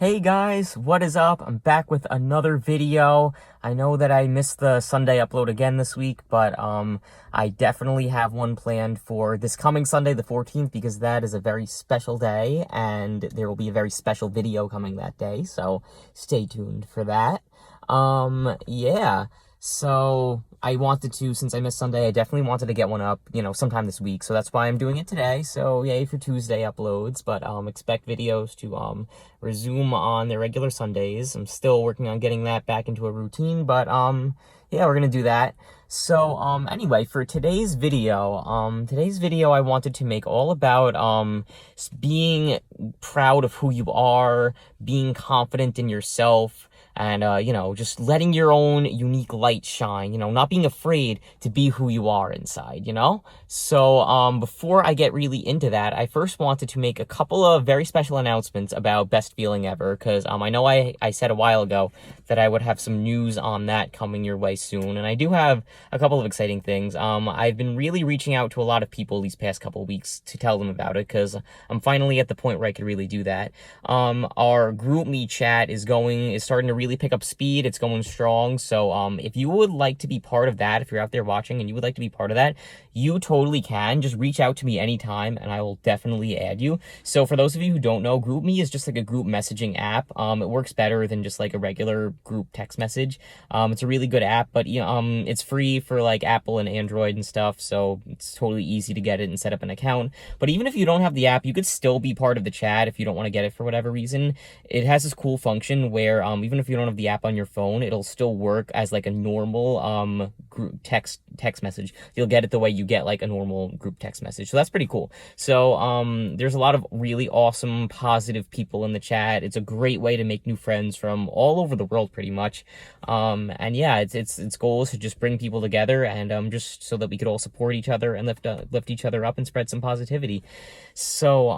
Hey guys, what is up? I'm back with another video. I know that I missed the Sunday upload again this week, but I definitely have one planned for this coming Sunday, the 14th, because that is a very special day, and there will be a very special video coming that day, so stay tuned for that. Yeah. So I wanted to, since I missed Sunday, I definitely wanted to get one up, sometime this week. So that's why I'm doing it today. So yay for Tuesday uploads, but expect videos to resume on their regular Sundays. I'm still working on getting that back into a routine, but yeah, we're gonna do that. So anyway, for today's video I wanted to make all about being proud of who you are, being confident in yourself, and just letting your own unique light shine, not being afraid to be who you are inside. So before I get really into that, I first wanted to make a couple of very special announcements about Best Feeling Ever, because I know I said a while ago that I would have some news on that coming your way soon, and I do have a couple of exciting things. I've been really reaching out to a lot of people these past couple of weeks to tell them about it, because I'm finally at the point where I could really do that. Our group me chat is starting to really pick up speed. It's going strong. So if you would like to be part of that, if you're out there watching and you would like to be part of that, you totally can. Just reach out to me anytime and I will definitely add you. So for those of you who don't know, GroupMe is just like a group messaging app. It works better than just like a regular group text message. It's a really good app, but it's free for like Apple and Android and stuff, so it's totally easy to get it and set up an account. But even if you don't have the app, you could still be part of the chat if you don't want to get it for whatever reason. It has this cool function where even if you don't have the app on your phone, it'll still work as like a normal group text message. You'll get it the way you get like a normal group text message. So that's pretty cool. So there's a lot of really awesome, positive people in the chat. It's a great way to make new friends from all over the world, pretty much. And yeah, its goal is to just bring people together and just so that we could all support each other and lift each other up and spread some positivity. So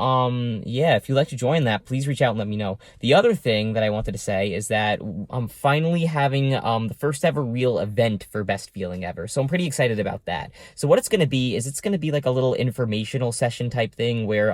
yeah, if you'd like to join that, please reach out and let me know. The other thing that I wanted to say is that I'm finally having the first ever real event for Best Feeling Ever. So I'm pretty excited about that. So what it's going to be is it's going to be like a little informational session type thing where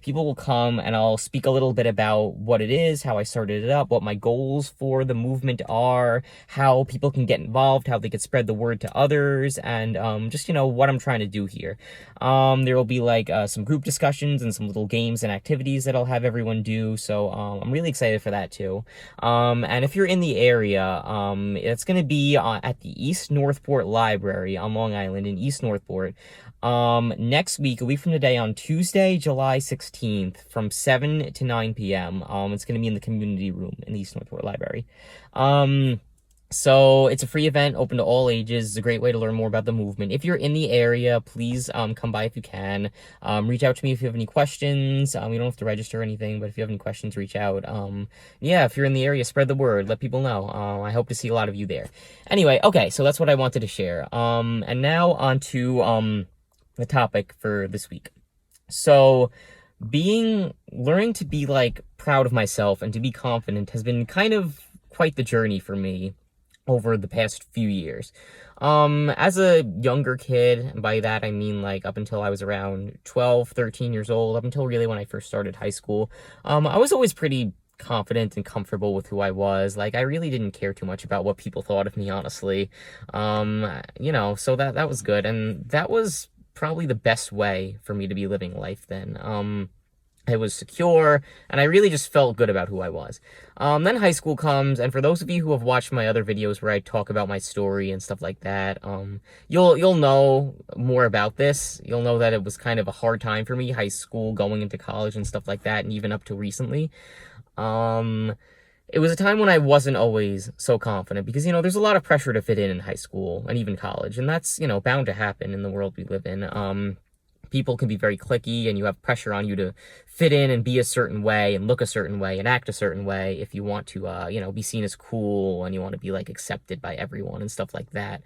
people will come and I'll speak a little bit about what it is, how I started it up, what my goals for the movement are, how people can get involved, how they can spread the word to others, and just what I'm trying to do here. There will be like some group discussions and some little games and activities that I'll have everyone do. So I'm really excited for that too. And if you're in the area, it's going to be at the East Northport Library on Long Island in East Northport. Next week, a week from today, on Tuesday, July 16th, from 7 to 9 p.m. It's going to be in the community room in the East Northport Library. So it's a free event, open to all ages. It's a great way to learn more about the movement. If you're in the area, please come by if you can. Reach out to me if you have any questions. You don't have to register or anything, but if you have any questions, reach out. Yeah, if you're in the area, spread the word. Let people know. I hope to see a lot of you there. Anyway, okay, so that's what I wanted to share. And now on to the topic for this week. So learning to be like proud of myself and to be confident has been kind of quite the journey for me over the past few years. As a younger kid, and by that I mean like up until I was around 12, 13 years old, up until really when I first started high school, I was always pretty confident and comfortable with who I was. Like, I really didn't care too much about what people thought of me, honestly. So that was good, and that was probably the best way for me to be living life then. I was secure, and I really just felt good about who I was. Then high school comes, and for those of you who have watched my other videos where I talk about my story and stuff like that, you'll know more about this. You'll know that it was kind of a hard time for me, high school, going into college and stuff like that, and even up to recently. It was a time when I wasn't always so confident because, there's a lot of pressure to fit in high school and even college, and that's, bound to happen in the world we live in. People can be very cliquey, and you have pressure on you to fit in and be a certain way and look a certain way and act a certain way if you want to, be seen as cool and you want to be like accepted by everyone and stuff like that.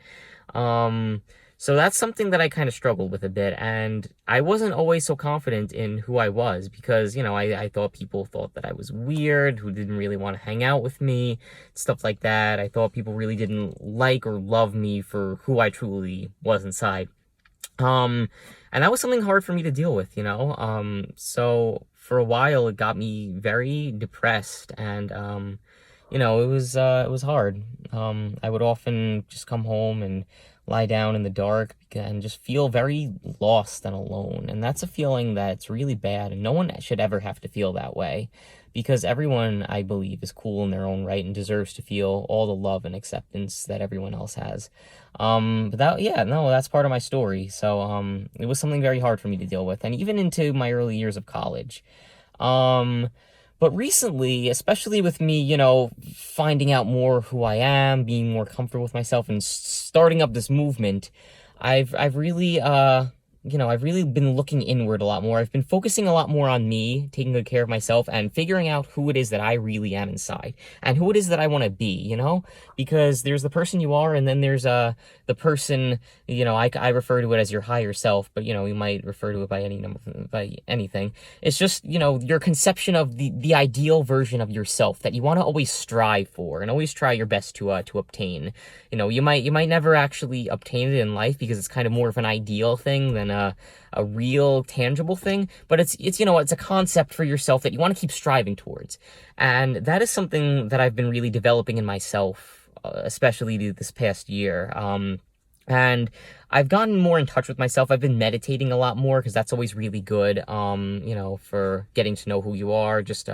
So that's something that I kind of struggled with a bit, and I wasn't always so confident in who I was because, I thought people thought that I was weird, who didn't really want to hang out with me, stuff like that. I thought people really didn't like or love me for who I truly was inside. And that was something hard for me to deal with, So for a while, it got me very depressed, and it was hard. I would often just come home and lie down in the dark and just feel very lost and alone. And that's a feeling that's really bad, and no one should ever have to feel that way, because everyone, I believe, is cool in their own right and deserves to feel all the love and acceptance that everyone else has. But that's part of my story. So, it was something very hard for me to deal with, and even into my early years of college. Um, but recently, especially with me, finding out more who I am, being more comfortable with myself, and starting up this movement, I've really, I've really been looking inward a lot more. I've been focusing a lot more on me, taking good care of myself, and figuring out who it is that I really am inside, and who it is that I want to be, because there's the person you are, and then there's the person, I refer to it as your higher self, but you might refer to it by anything. It's just, your conception of the ideal version of yourself that you want to always strive for and always try your best to obtain. You might never actually obtain it in life, because it's kind of more of an ideal thing than a real tangible thing, but it's a concept for yourself that you want to keep striving towards. And that is something that I've been really developing in myself, especially this past year. And I've gotten more in touch with myself. I've been meditating a lot more, because that's always really good, for getting to know who you are, just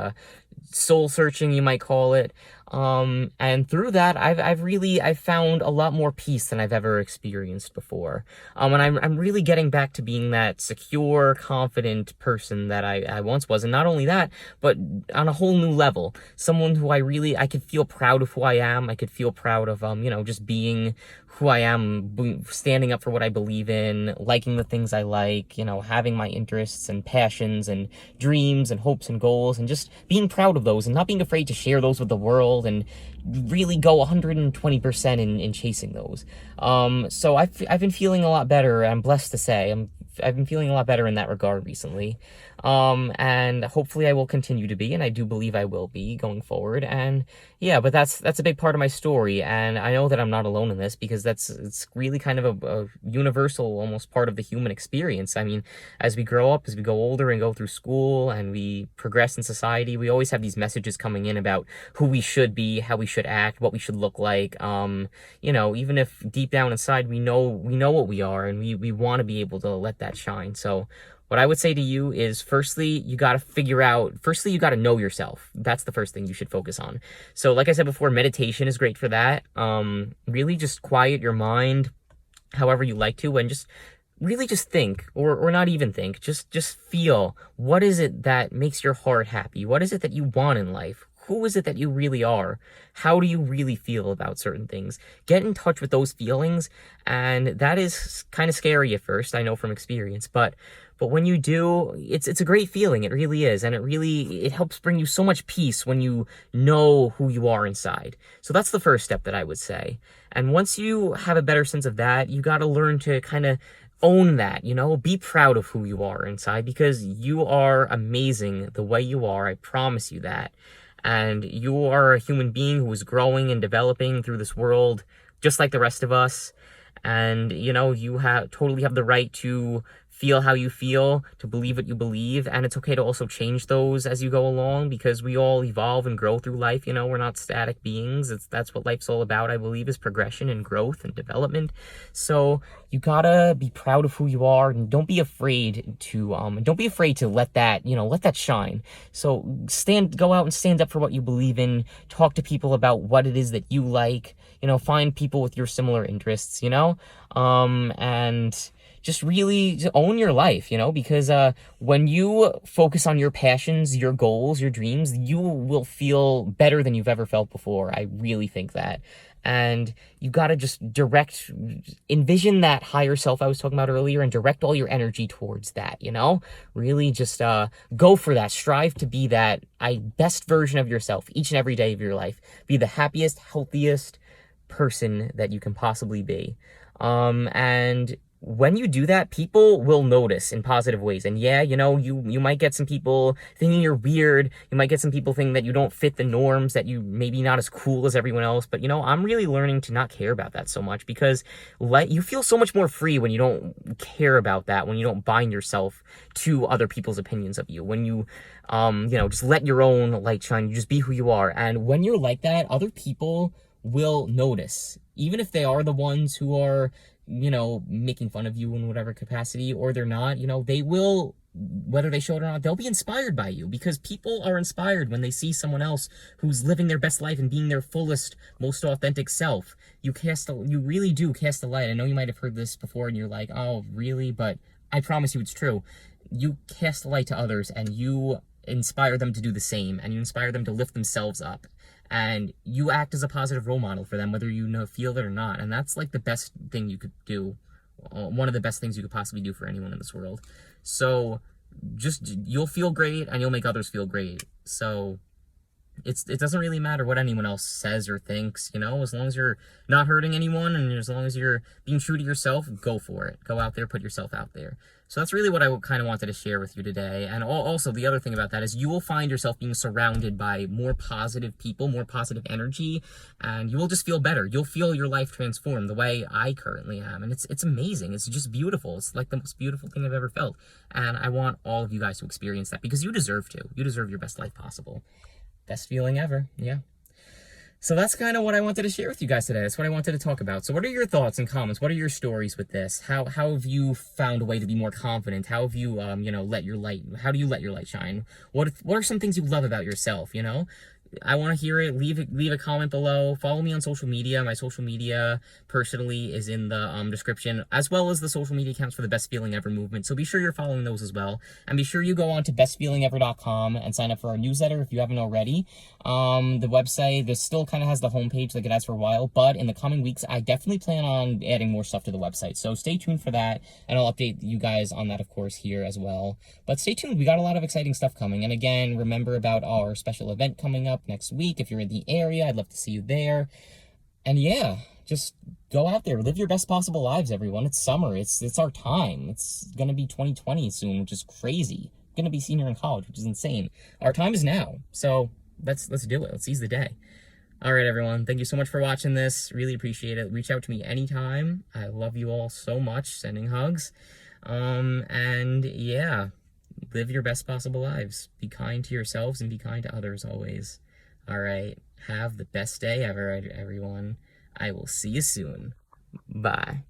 soul searching, you might call it. And through that, I've found a lot more peace than I've ever experienced before. And I'm really getting back to being that secure, confident person that I once was. And not only that, but on a whole new level, someone who I could feel proud of who I am. I could feel proud of, just being who I am, standing up for what I believe in, liking the things I like, having my interests and passions and dreams and hopes and goals, and just being proud of those and not being afraid to share those with the world and really go 120% in chasing those. So I've been feeling a lot better. I'm blessed to say I've been feeling a lot better in that regard recently. And hopefully I will continue to be, and I do believe I will be going forward. And yeah, but that's a big part of my story, and I know that I'm not alone in this, because it's really kind of a universal, almost part of the human experience. I mean, as we grow up, as we go older and go through school and we progress in society, we always have these messages coming in about who we should be, how we should act, what we should look like. Even if deep down inside we know what we are, and we want to be able to let that shine. So what I would say to you is, firstly, you got to know yourself. That's the first thing you should focus on. So like I said before, meditation is great for that. Really just quiet your mind however you like to, and just really just think, or not even think, just feel, what is it that makes your heart happy? What is it that you want in life? Who is it that you really are? How do you really feel about certain things? Get in touch with those feelings, and that is kind of scary at first, I know from experience, but when you do, it's a great feeling. It really is, and it helps bring you so much peace when you know who you are inside. So that's the first step that I would say. And once you have a better sense of that, you got to learn to kind of own that, be proud of who you are inside, because you are amazing the way you are. I promise you that. And you are a human being who is growing and developing through this world, just like the rest of us. And, you totally have the right to feel how you feel, to believe what you believe, and it's okay to also change those as you go along, because we all evolve and grow through life. We're not static beings. That's what life's all about, I believe, is progression and growth and development. So you gotta be proud of who you are, and don't be afraid to let that shine. So go out and stand up for what you believe in. Talk to people about what it is that you like. Find people with your similar interests. And just really own your life, because when you focus on your passions, your goals, your dreams, you will feel better than you've ever felt before. I really think that. And you got to just envision that higher self I was talking about earlier, and direct all your energy towards that, Really just go for that. Strive to be that best version of yourself each and every day of your life. Be the happiest, healthiest person that you can possibly be. And when you do that, people will notice in positive ways. And yeah, you might get some people thinking you're weird. You might get some people thinking that you don't fit the norms, that you maybe not as cool as everyone else. But I'm really learning to not care about that so much, because you feel so much more free when you don't care about that, when you don't bind yourself to other people's opinions of you, when you just let your own light shine, you just be who you are. And when you're like that, other people will notice, even if they are the ones who are making fun of you in whatever capacity, or they're not, they will, whether they show it or not, they'll be inspired by you, because people are inspired when they see someone else who's living their best life and being their fullest, most authentic self. You really do cast a light. I know you might have heard this before and you're like, oh, really? But I promise you it's true. You cast a light to others and you inspire them to do the same, and you inspire them to lift themselves up, and you act as a positive role model for them, whether feel it or not. And that's like the best thing you could do, one of the best things you could possibly do for anyone in this world. So you'll feel great and you'll make others feel great. So it doesn't really matter what anyone else says or thinks, as long as you're not hurting anyone and as long as you're being true to yourself, go for it. Go out there, put yourself out there. So that's really what I kind of wanted to share with you today. And also, the other thing about that is you will find yourself being surrounded by more positive people, more positive energy, and you will just feel better. You'll feel your life transform the way I currently am. And it's amazing. It's just beautiful. It's like the most beautiful thing I've ever felt. And I want all of you guys to experience that, because you deserve to. You deserve your best life possible. Best feeling ever. Yeah. So that's kind of what I wanted to share with you guys today. That's what I wanted to talk about. So what are your thoughts and comments? What are your stories with this? How have you found a way to be more confident? How have you, how do you let your light shine? What are some things you love about yourself, I want to hear it. Leave a comment below. Follow me on social media. My social media personally is in the description, as well as the social media accounts for the Best Feeling Ever movement. So be sure you're following those as well. And be sure you go on to bestfeelingever.com and sign up for our newsletter if you haven't already. The website, this still kind of has the homepage like it has for a while, but in the coming weeks, I definitely plan on adding more stuff to the website. So stay tuned for that, and I'll update you guys on that, of course, here as well. But stay tuned. We got a lot of exciting stuff coming. And again, remember about our special event coming up next week. If you're in the area, I'd love to see you there. And yeah, just go out there, live your best possible lives, everyone. It's summer. It's our time. It's gonna be 2020 soon, which is crazy. I'm gonna be senior in college, which is insane. Our time is now. So let's do it. Let's seize the day. All right, everyone. Thank you so much for watching this. Really appreciate it. Reach out to me anytime. I love you all so much. Sending hugs. And yeah, live your best possible lives. Be kind to yourselves and be kind to others always. All right. Have the best day ever, everyone. I will see you soon. Bye.